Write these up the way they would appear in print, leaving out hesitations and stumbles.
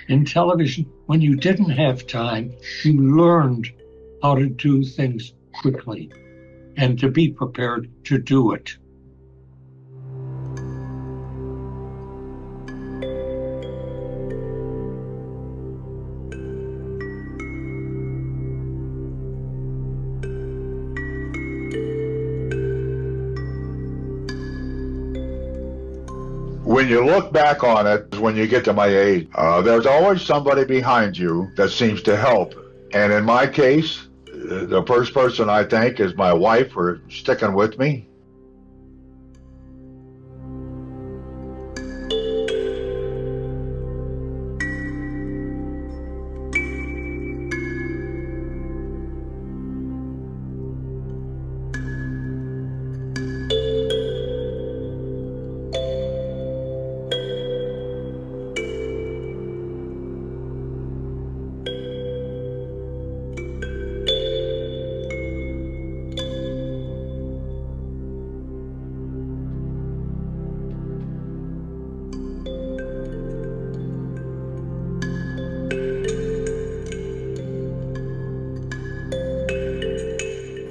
In television, when you didn't have time, you learned how to do things quickly and to be prepared to do it. When you look back on it, when you get to my age, there's always somebody behind you that seems to help. And in my case, the first person I thank is my wife for sticking with me.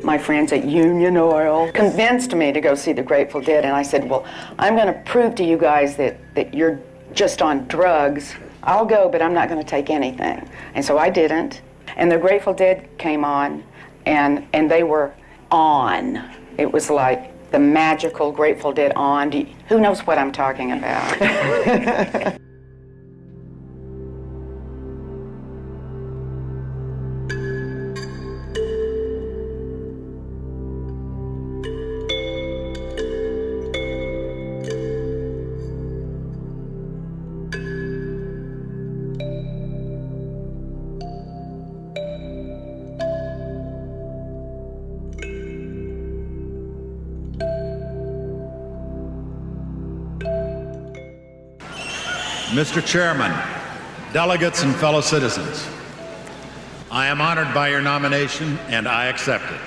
My friends at Union Oil convinced me to go see the Grateful Dead, and I said, well, I'm going to prove to you guys that you're just on drugs. I'll go, but I'm not going to take anything. And so I didn't. And the Grateful Dead came on, and they were on. It was like the magical Grateful Dead on. Who knows what I'm talking about? Mr. Chairman, delegates and fellow citizens, I am honored by your nomination and I accept it.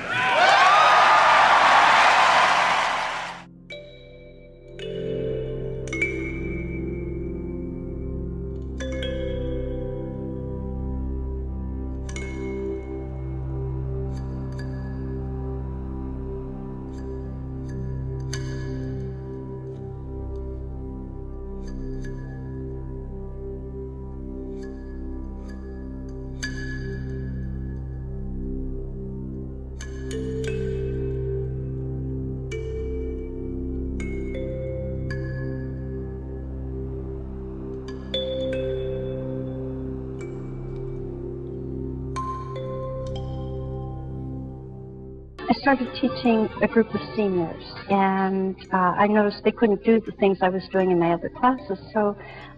I started teaching a group of seniors, and I noticed they couldn't do the things I was doing in my other classes, so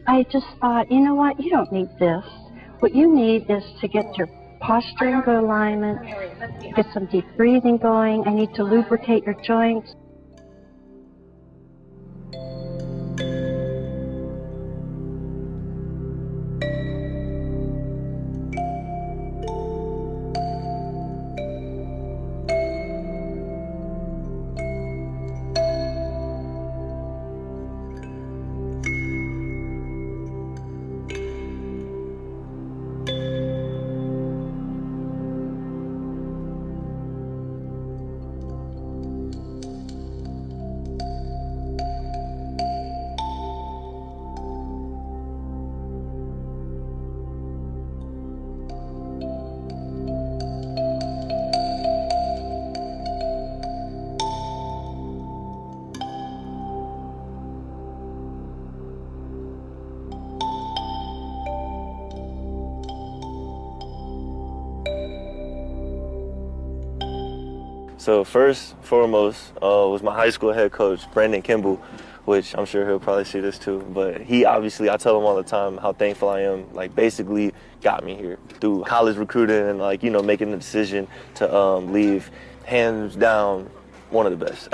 I just thought, you know what, you don't need this. What you need is to get your posture into alignment, get some deep breathing going. I need to lubricate your joints. So first, foremost, was my high school head coach, Brandon Kimball, which I'm sure he'll probably see this too. But he obviously, I tell him all the time how thankful I am, like basically got me here through college recruiting and like, you know, making the decision to leave, hands down, one of the best.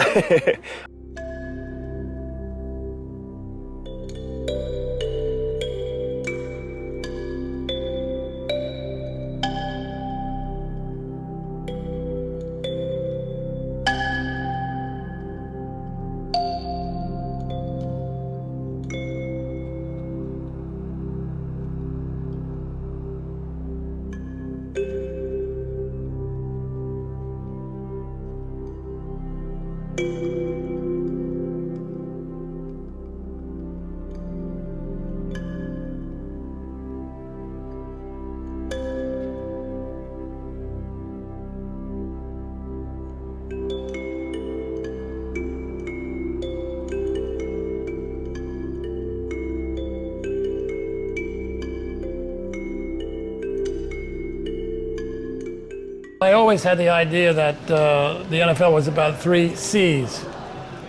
I always had the idea that the NFL was about 3 C's: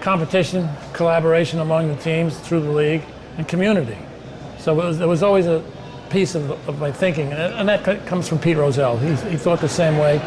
competition, collaboration among the teams through the league, and community. So there was always a piece of my thinking, and that comes from Pete Rozelle. He thought the same way.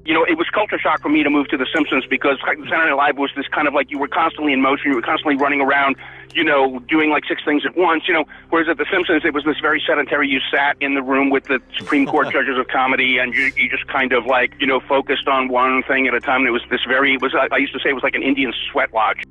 You know, it was culture shock for me to move to The Simpsons because Saturday Night Live was this kind of like you were constantly in motion, you were constantly running around, you know, doing like 6 things at once, you know, whereas at The Simpsons it was this very sedentary, you sat in the room with the Supreme Court judges of comedy and you just kind of like, you know, focused on one thing at a time. And it was this very, I used to say it was like an Indian sweat lodge.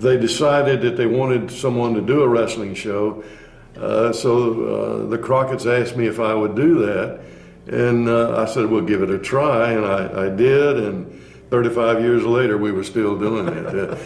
They decided that they wanted someone to do a wrestling show, so the Crockett's asked me if I would do that, and I said, we'll give it a try, and I did, and 35 years later we were still doing it.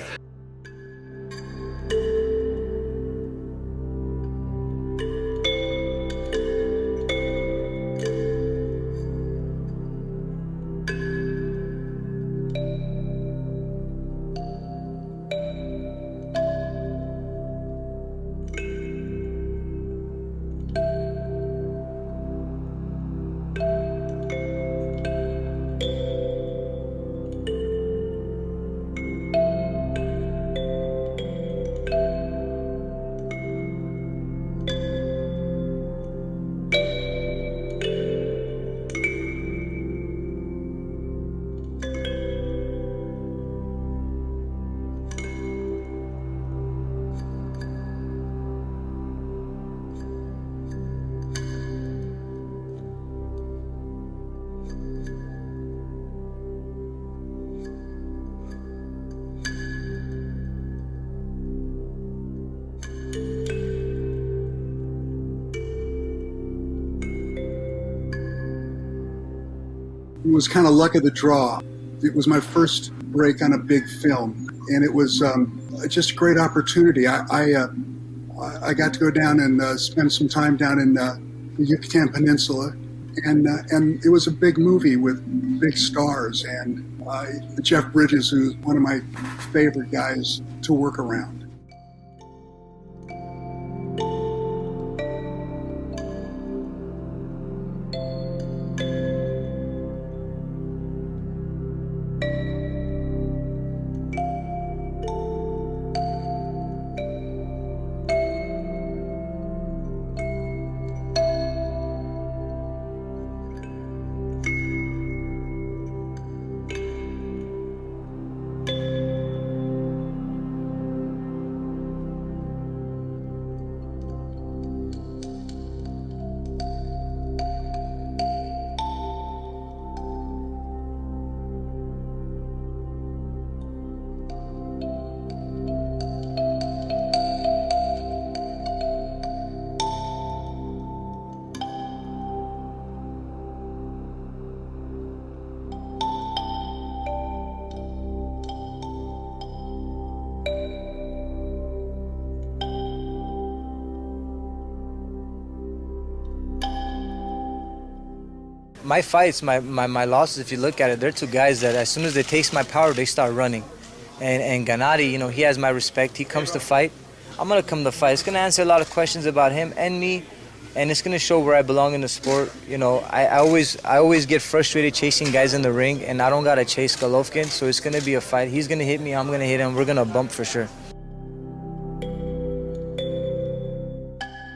It was kind of luck of the draw. It was my first break on a big film, and it was just a great opportunity. I got to go down and spend some time down in the Yucatan Peninsula, and it was a big movie with big stars, and Jeff Bridges, who's one of my favorite guys to work around. My fights, my losses, if you look at it, they're two guys that as soon as they taste my power, they start running. And Gennady, you know, he has my respect. He comes to fight. I'm going to come to fight. It's going to answer a lot of questions about him and me, and it's going to show where I belong in the sport. You know, I always get frustrated chasing guys in the ring, and I don't got to chase Golovkin, so it's going to be a fight. He's going to hit me, I'm going to hit him. We're going to bump for sure.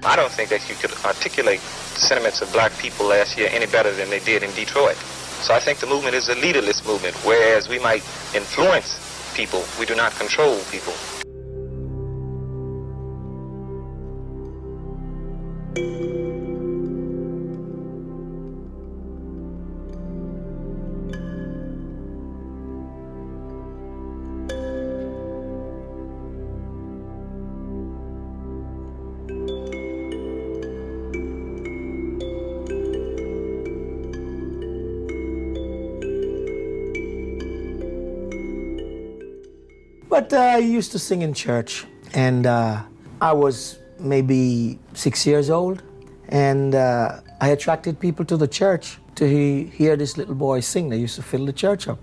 I don't think that you could articulate the sentiments of black people last year any better than they did in Detroit. So I think the movement is a leaderless movement, whereas we might influence people, we do not control people. But I used to sing in church, and I was maybe 6 years old, and I attracted people to the church to hear this little boy sing. They used to fill the church up.